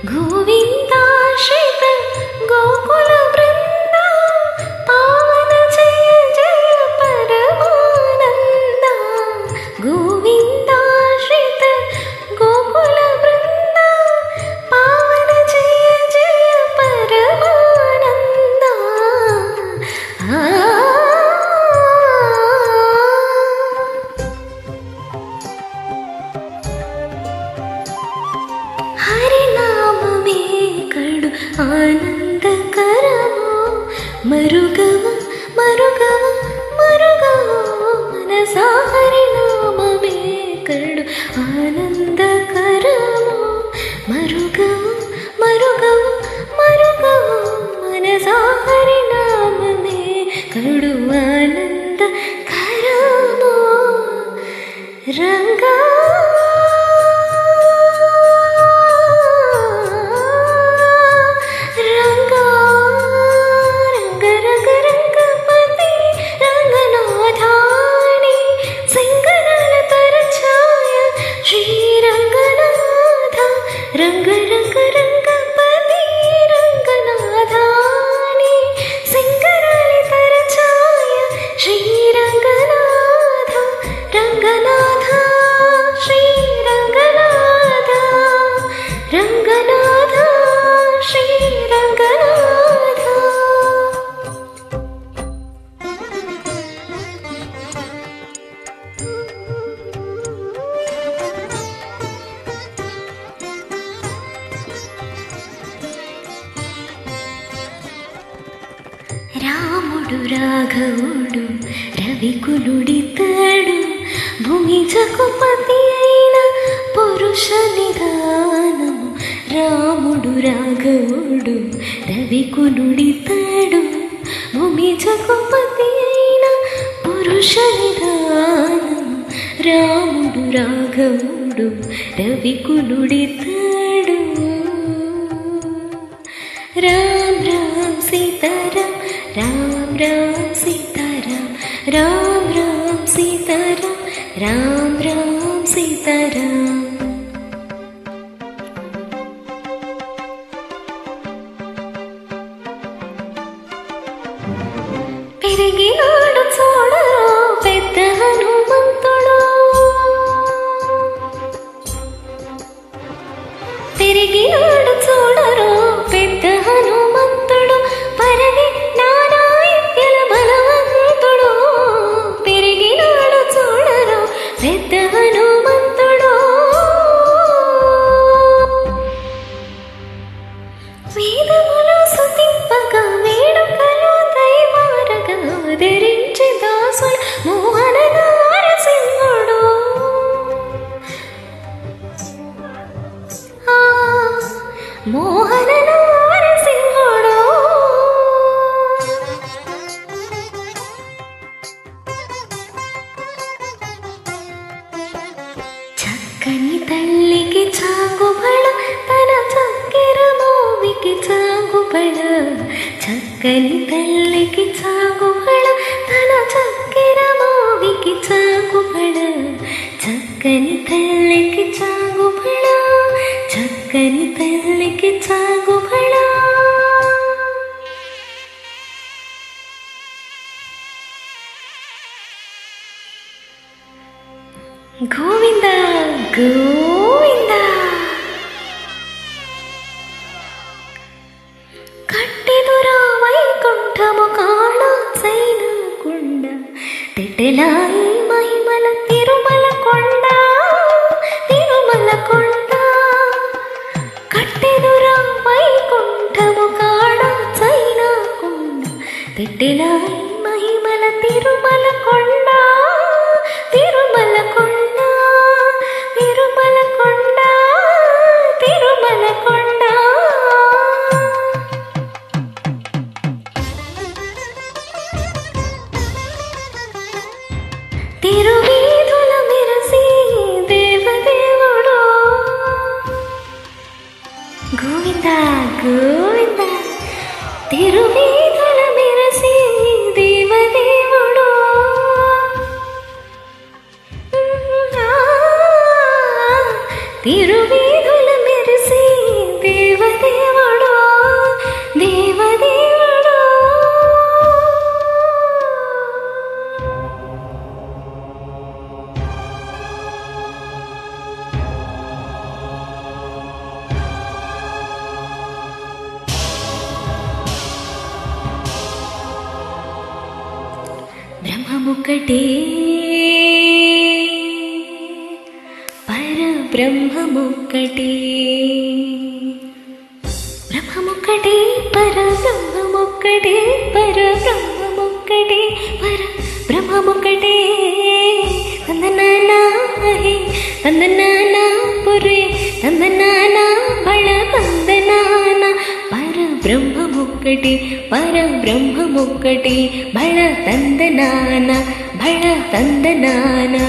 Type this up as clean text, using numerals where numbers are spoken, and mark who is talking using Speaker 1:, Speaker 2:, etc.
Speaker 1: గోవిందాశ్రిత గోకుల బృంద పావన జయ జయ పరమానంద. గోవిందాశ్రిత గోకుల బృంద పావన జయ జయ పరమానంద. హరినామమే కడు ఆనందకరమో మరుగవ మరుగవ మరుగవ మనసా. హరినామమే కడు ఆనందకరమో మరుగవ మరుగవ మరుగవ మనసా. హరినామమే కడు ఆనందకరమో రంగా రంగ రంగ రంగపతి రంగనాథాని సింగరాళితర ఛాయ శ్రీరంగనాథ. రంగనాథ శ్రీరంగనాథ రంగనాథ శ్రీరంగనాథ. రాముడు రాఘవుడు రవికులుడితడు భూమి జగపతి అయిన పురుష నిధానము. రాముడు రాఘవుడు రవికులుడితడు భూమి జగపతి అయిన పురుష నిధానము. రాముడు రాఘవుడు రవికులుడితడు. రామ్ రామ్ సీతారాం రామ్ రామ్ సీతారాం రామ్ రామ్ సీతారాం రామ్ రామ్ సీతారాం. పెరిగినాడు చూడరో పెద్ద హనుమంతుడు. పెరిగినాడు చూడరో పెద్ద హనుమంతుడు. పరగి నానా విద్యల బలవంతుడు. పెరిగినాడు చూడరో పెద్ద హనుమంతుడు. వేదములు సుతింపగా వేడుకలు దైవారగా ధరించి దాసుల మోహన నారసింహుడు. మోహన నారసింహుడు. చక్కని తల్లికి చాగుబళ తన చక్కెర మోవికి చాగుబళ. చక్కని తల్లికి చాగుబళ తన చక్కెర మోవికి చాగుబళ. చక్కని తల్లికి చాగుబళ చక్కని తల్లికి చాగుబళ. గోవింద గోవింద. కట్టెదురా వైకుంఠము కాళాసైన కుండ తెట్టెలాయి మహిమల తిరుమల కొండ. తిరుమల కొండ కట్టెదురా వైకుంఠము కాళాసైన కుండ తెట్టెలాయి మహిమల తిరుమల కొండ. తిరుమల కొండ తిరుమల కొండ తిరుమల కొండ. తిరువీధుల మెరసి దేవదేవుడు. గోవింద గోవింద. తిరువీధుల మెరసి దేవదేవుడు. తిరువీధుల మెరసి దేవ బ్రహ్మమొక్కటే పరబ్రహ్మమొక్కటే బ్రహ్మమొక్కటే పరబ్రహ్మమొక్కటే పరబ్రహ్మమొక్కటే పరబ్రహ్మమొక్కటే తందనానా హే తందనానా పురే తందనానా బళ తందనానా పరబ్రహ్మమొక్కటే పరబ్రహ్మమొక్కటే బళ తందనానా బళ తందనానా